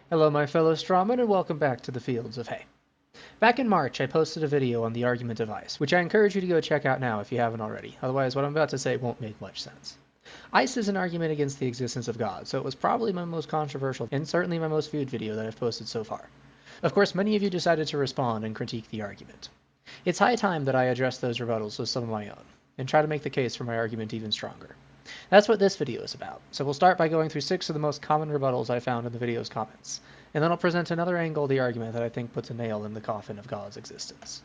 Hello my fellow strawmen and welcome back to the Fields of Hay. Back in March I posted a video on the argument of ice, which I encourage you to go check out now if you haven't already, otherwise what I'm about to say won't make much sense. Ice is an argument against the existence of God, so it was probably my most controversial and certainly my most viewed video that I've posted so far. Of course, many of you decided to respond and critique the argument. It's high time that I address those rebuttals with some of my own, and try to make the case for my argument even stronger. That's what this video is about, so we'll start by going through 6 of the most common rebuttals I found in the video's comments, and then I'll present another angle of the argument that I think puts a nail in the coffin of God's existence.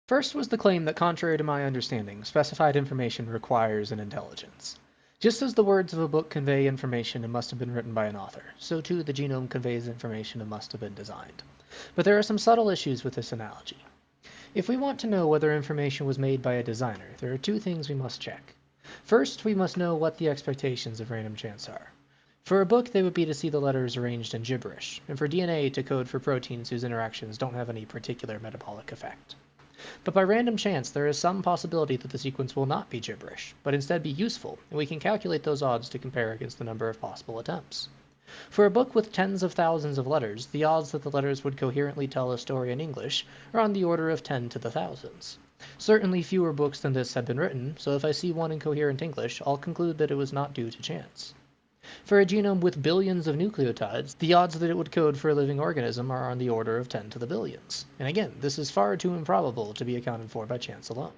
First was the claim that, contrary to my understanding, specified information requires an intelligence. Just as the words of a book convey information and must have been written by an author, so too the genome conveys information and must have been designed. But there are some subtle issues with this analogy. If we want to know whether information was made by a designer, there are 2 things we must check. First, we must know what the expectations of random chance are. For a book, they would be to see the letters arranged in gibberish, and for DNA to code for proteins whose interactions don't have any particular metabolic effect. But by random chance, there is some possibility that the sequence will not be gibberish, but instead be useful, and we can calculate those odds to compare against the number of possible attempts. For a book with tens of thousands of letters, the odds that the letters would coherently tell a story in English are on the order of 10 to the thousands. Certainly fewer books than this have been written, so if I see one in coherent English, I'll conclude that it was not due to chance. For a genome with billions of nucleotides, the odds that it would code for a living organism are on the order of 10 to the billions. And again, this is far too improbable to be accounted for by chance alone.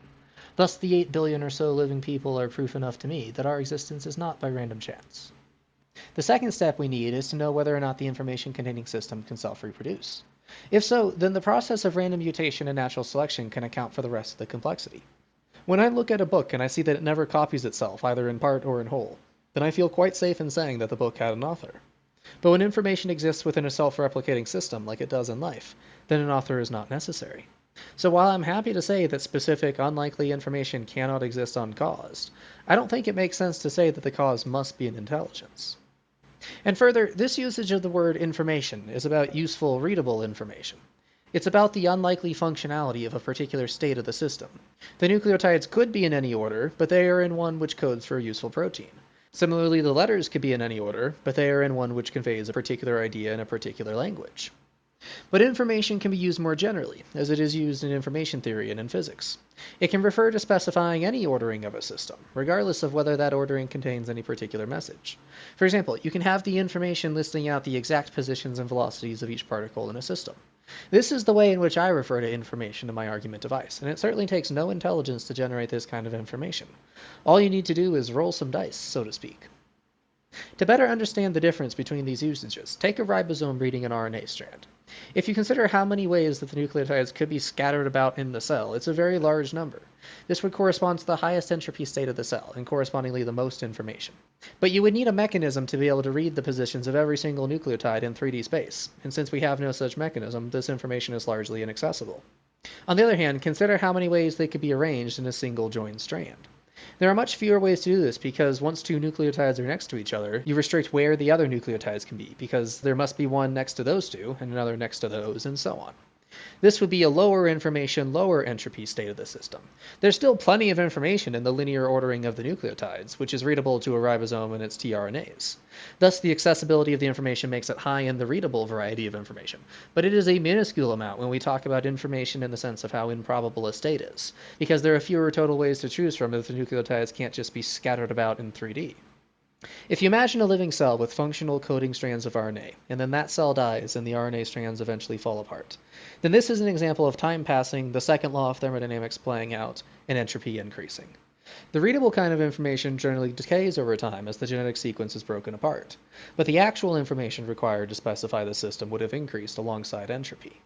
Thus, the 8 billion or so living people are proof enough to me that our existence is not by random chance. The second step we need is to know whether or not the information-containing system can self-reproduce. If so, then the process of random mutation and natural selection can account for the rest of the complexity. When I look at a book and I see that it never copies itself, either in part or in whole, then I feel quite safe in saying that the book had an author. But when information exists within a self-replicating system like it does in life, then an author is not necessary. So while I'm happy to say that specific, unlikely information cannot exist uncaused, I don't think it makes sense to say that the cause must be an intelligence. And further, this usage of the word information is about useful, readable information. It's about the unlikely functionality of a particular state of the system. The nucleotides could be in any order, but they are in one which codes for a useful protein. Similarly, the letters could be in any order, but they are in one which conveys a particular idea in a particular language. But information can be used more generally, as it is used in information theory and in physics. It can refer to specifying any ordering of a system, regardless of whether that ordering contains any particular message. For example, you can have the information listing out the exact positions and velocities of each particle in a system. This is the way in which I refer to information in my argument device, and it certainly takes no intelligence to generate this kind of information. All you need to do is roll some dice, so to speak. To better understand the difference between these usages, take a ribosome reading an RNA strand. If you consider how many ways that the nucleotides could be scattered about in the cell, it's a very large number. This would correspond to the highest entropy state of the cell, and correspondingly the most information. But you would need a mechanism to be able to read the positions of every single nucleotide in 3D space, and since we have no such mechanism, this information is largely inaccessible. On the other hand, consider how many ways they could be arranged in a single joined strand. There are much fewer ways to do this because once 2 nucleotides are next to each other, you restrict where the other nucleotides can be, because there must be one next to those 2 and another next to those, and so on. This would be a lower information, lower entropy state of the system. There's still plenty of information in the linear ordering of the nucleotides, which is readable to a ribosome and its tRNAs. Thus, the accessibility of the information makes it high in the readable variety of information, but it is a minuscule amount when we talk about information in the sense of how improbable a state is, because there are fewer total ways to choose from if the nucleotides can't just be scattered about in 3D. If you imagine a living cell with functional coding strands of RNA, and then that cell dies and the RNA strands eventually fall apart, then this is an example of time passing, the second law of thermodynamics playing out, and entropy increasing. The readable kind of information generally decays over time as the genetic sequence is broken apart, but the actual information required to specify the system would have increased alongside entropy.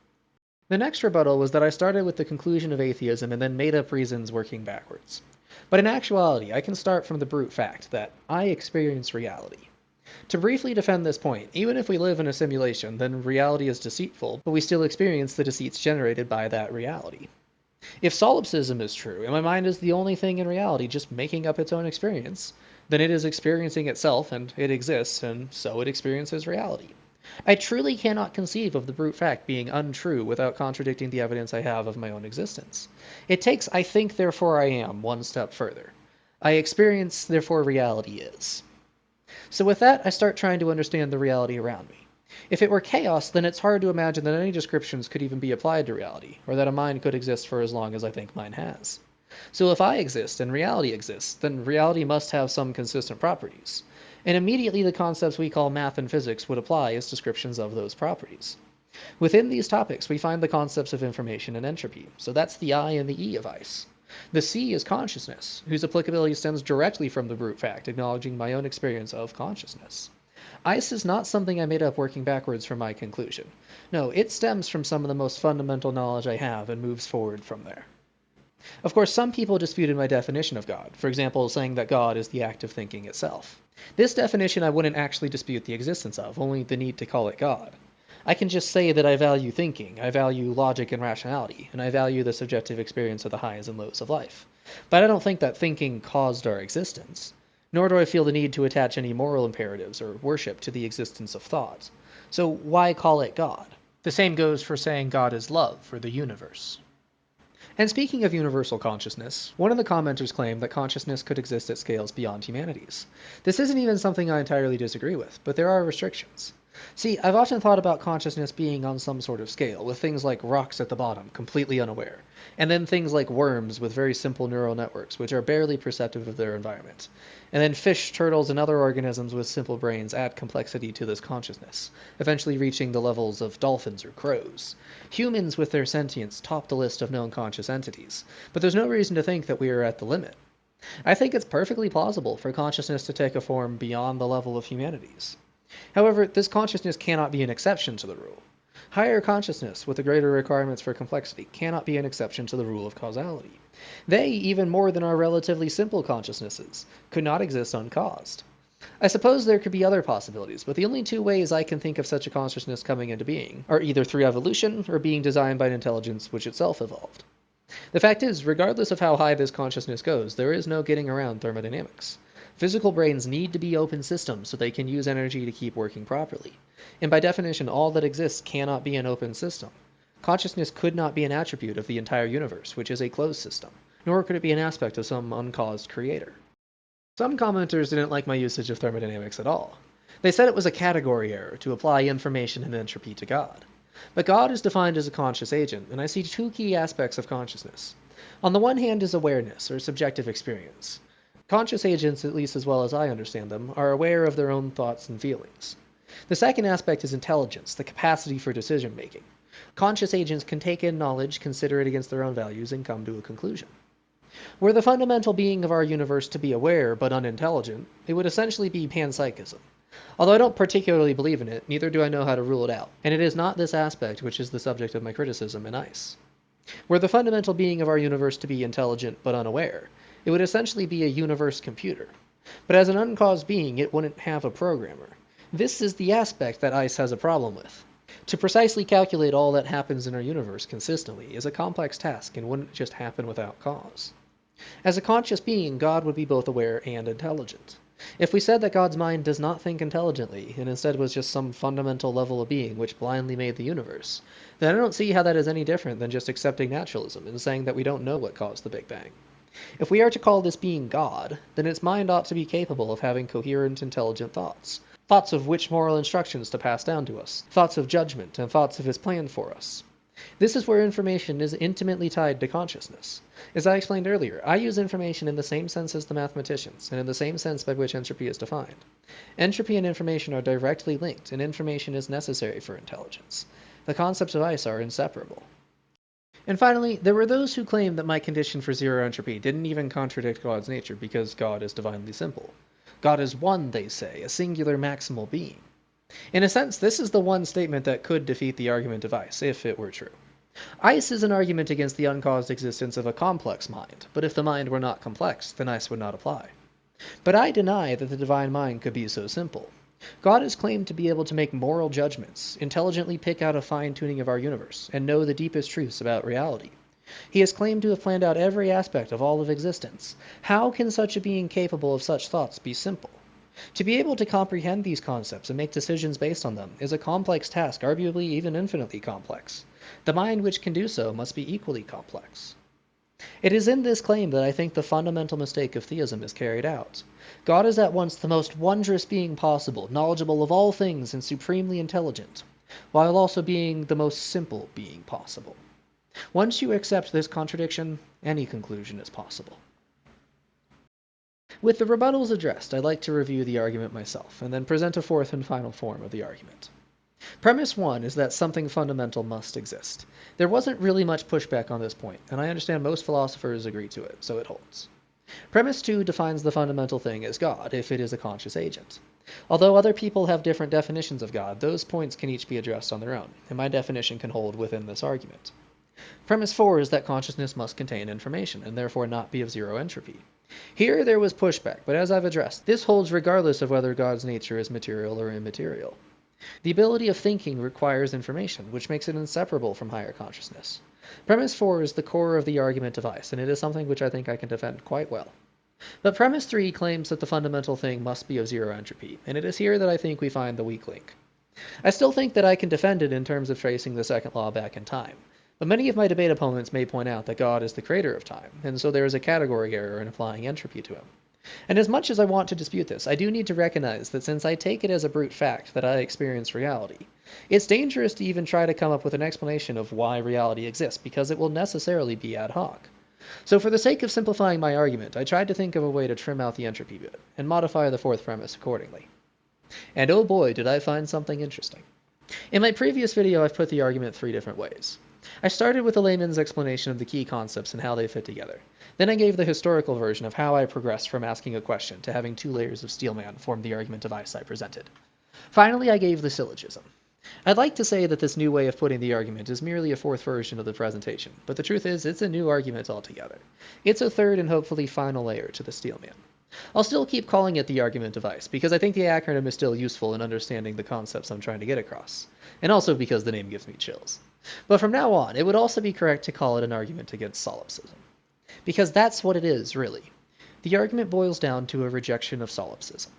The next rebuttal was that I started with the conclusion of atheism and then made up reasons working backwards. But in actuality, I can start from the brute fact that I experience reality. To briefly defend this point, even if we live in a simulation, then reality is deceitful, but we still experience the deceits generated by that reality. If solipsism is true, and my mind is the only thing in reality just making up its own experience, then it is experiencing itself, and it exists, and so it experiences reality. I truly cannot conceive of the brute fact being untrue without contradicting the evidence I have of my own existence. It takes I think therefore I am one step further. I experience therefore reality is. So with that, I start trying to understand the reality around me. If it were chaos, then it's hard to imagine that any descriptions could even be applied to reality, or that a mind could exist for as long as I think mine has. So if I exist and reality exists, then reality must have some consistent properties. And immediately the concepts we call math and physics would apply as descriptions of those properties. Within these topics, we find the concepts of information and entropy, so that's the I and the E of ICE. The C is consciousness, whose applicability stems directly from the brute fact, acknowledging my own experience of consciousness. ICE is not something I made up working backwards from my conclusion. No, it stems from some of the most fundamental knowledge I have and moves forward from there. Of course, some people disputed my definition of God, for example, saying that God is the act of thinking itself. This definition I wouldn't actually dispute the existence of, only the need to call it God. I can just say that I value thinking, I value logic and rationality, and I value the subjective experience of the highs and lows of life. But I don't think that thinking caused our existence, nor do I feel the need to attach any moral imperatives or worship to the existence of thought. So why call it God? The same goes for saying God is love or the universe. And speaking of universal consciousness, one of the commenters claimed that consciousness could exist at scales beyond humanities. This isn't even something I entirely disagree with, but there are restrictions. See, I've often thought about consciousness being on some sort of scale, with things like rocks at the bottom, completely unaware, and then things like worms with very simple neural networks, which are barely perceptive of their environment. And then fish, turtles, and other organisms with simple brains add complexity to this consciousness, eventually reaching the levels of dolphins or crows. Humans with their sentience top the list of known conscious entities, but there's no reason to think that we are at the limit. I think it's perfectly plausible for consciousness to take a form beyond the level of humanities. However, this consciousness cannot be an exception to the rule. Higher consciousness, with the greater requirements for complexity, cannot be an exception to the rule of causality. They, even more than our relatively simple consciousnesses, could not exist uncaused. I suppose there could be other possibilities, but the only two ways I can think of such a consciousness coming into being are either through evolution or being designed by an intelligence which itself evolved. The fact is, regardless of how high this consciousness goes, there is no getting around thermodynamics. Physical brains need to be open systems so they can use energy to keep working properly. And by definition, all that exists cannot be an open system. Consciousness could not be an attribute of the entire universe, which is a closed system, nor could it be an aspect of some uncaused creator. Some commenters didn't like my usage of thermodynamics at all. They said it was a category error to apply information and entropy to God. But God is defined as a conscious agent, and I see two key aspects of consciousness. On the one hand is awareness, or subjective experience. Conscious agents, at least as well as I understand them, are aware of their own thoughts and feelings. The second aspect is intelligence, the capacity for decision making. Conscious agents can take in knowledge, consider it against their own values, and come to a conclusion. Were the fundamental being of our universe to be aware but unintelligent, it would essentially be panpsychism. Although I don't particularly believe in it, neither do I know how to rule it out, and it is not this aspect which is the subject of my criticism in ICE. Were the fundamental being of our universe to be intelligent but unaware, it would essentially be a universe computer. But as an uncaused being, it wouldn't have a programmer. This is the aspect that ICE has a problem with. To precisely calculate all that happens in our universe consistently is a complex task and wouldn't just happen without cause. As a conscious being, God would be both aware and intelligent. If we said that God's mind does not think intelligently, and instead was just some fundamental level of being which blindly made the universe, then I don't see how that is any different than just accepting naturalism and saying that we don't know what caused the Big Bang. If we are to call this being God, then its mind ought to be capable of having coherent, intelligent thoughts. Thoughts of which moral instructions to pass down to us, thoughts of judgment, and thoughts of his plan for us. This is where information is intimately tied to consciousness. As I explained earlier, I use information in the same sense as the mathematicians, and in the same sense by which entropy is defined. Entropy and information are directly linked, and information is necessary for intelligence. The concepts of ICE are inseparable. And finally, there were those who claimed that my condition for zero entropy didn't even contradict God's nature because God is divinely simple. God is one, they say, a singular maximal being. In a sense, this is the one statement that could defeat the argument of ICE, if it were true. ICE is an argument against the uncaused existence of a complex mind, but if the mind were not complex, then ICE would not apply. But I deny that the divine mind could be so simple. God is claimed to be able to make moral judgments, intelligently pick out a fine-tuning of our universe, and know the deepest truths about reality. He is claimed to have planned out every aspect of all of existence. How can such a being capable of such thoughts be simple? To be able to comprehend these concepts and make decisions based on them is a complex task, arguably even infinitely complex. The mind which can do so must be equally complex. It is in this claim that I think the fundamental mistake of theism is carried out. God is at once the most wondrous being possible, knowledgeable of all things and supremely intelligent, while also being the most simple being possible. Once you accept this contradiction, any conclusion is possible. With the rebuttals addressed, I'd like to review the argument myself, and then present a fourth and final form of the argument. Premise 1 is that something fundamental must exist. There wasn't really much pushback on this point, and I understand most philosophers agree to it, so it holds. Premise 2 defines the fundamental thing as God, if it is a conscious agent. Although other people have different definitions of God, those points can each be addressed on their own, and my definition can hold within this argument. Premise 4 is that consciousness must contain information, and therefore not be of zero entropy. Here there was pushback, but as I've addressed, this holds regardless of whether God's nature is material or immaterial. The ability of thinking requires information, which makes it inseparable from higher consciousness. Premise 4 is the core of the argument device, and it is something which I think I can defend quite well. But premise 3 claims that the fundamental thing must be of zero entropy, and it is here that I think we find the weak link. I still think that I can defend it in terms of tracing the second law back in time, but many of my debate opponents may point out that God is the creator of time, and so there is a category error in applying entropy to him. And as much as I want to dispute this, I do need to recognize that since I take it as a brute fact that I experience reality, it's dangerous to even try to come up with an explanation of why reality exists, because it will necessarily be ad hoc. So for the sake of simplifying my argument, I tried to think of a way to trim out the entropy bit, and modify the fourth premise accordingly. And oh boy, did I find something interesting. In my previous video, I've put the argument 3 different ways. I started with a layman's explanation of the key concepts and how they fit together. Then I gave the historical version of how I progressed from asking a question to having 2 layers of steelman form the argument device I presented. Finally, I gave the syllogism. I'd like to say that this new way of putting the argument is merely a fourth version of the presentation, but the truth is it's a new argument altogether. It's a third and hopefully final layer to the steelman. I'll still keep calling it the argument device, because I think the acronym is still useful in understanding the concepts I'm trying to get across, and also because the name gives me chills. But from now on, it would also be correct to call it an argument against solipsism. Because that's what it is, really. The argument boils down to a rejection of solipsism.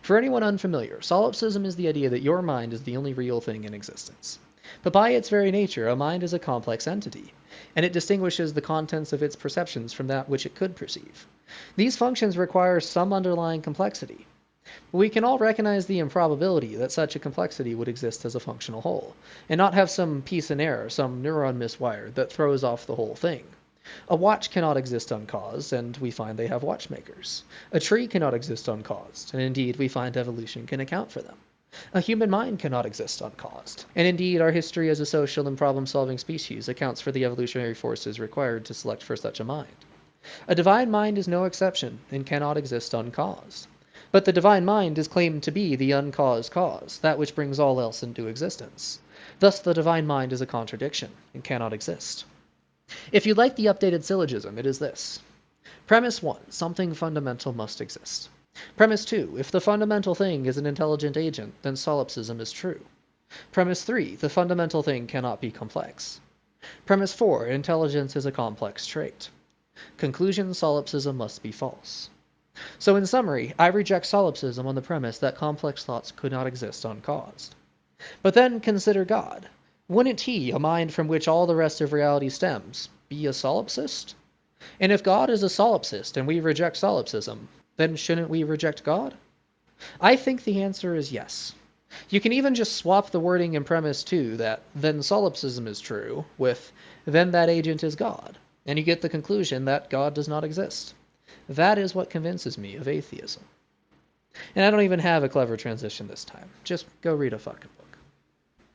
For anyone unfamiliar, solipsism is the idea that your mind is the only real thing in existence. But by its very nature, a mind is a complex entity, and it distinguishes the contents of its perceptions from that which it could perceive. These functions require some underlying complexity. We can all recognize the improbability that such a complexity would exist as a functional whole, and not have some piece in error, some neuron miswired, that throws off the whole thing. A watch cannot exist uncaused, and we find they have watchmakers. A tree cannot exist uncaused, and indeed we find evolution can account for them. A human mind cannot exist uncaused, and indeed our history as a social and problem-solving species accounts for the evolutionary forces required to select for such a mind. A divine mind is no exception, and cannot exist uncaused. But the divine mind is claimed to be the uncaused cause, that which brings all else into existence. Thus the divine mind is a contradiction, and cannot exist. If you'd like the updated syllogism, it is this. Premise 1, something fundamental must exist. Premise 2, if the fundamental thing is an intelligent agent, then solipsism is true. Premise 3, the fundamental thing cannot be complex. Premise 4, intelligence is a complex trait. Conclusion, solipsism must be false. So in summary, I reject solipsism on the premise that complex thoughts could not exist uncaused. But then consider God. Wouldn't he, a mind from which all the rest of reality stems, be a solipsist? And if God is a solipsist and we reject solipsism, then shouldn't we reject God? I think the answer is yes. You can even just swap the wording in premise 2 that then solipsism is true with then that agent is God, and you get the conclusion that God does not exist. That is what convinces me of atheism. And I don't even have a clever transition this time. Just go read a fucking book.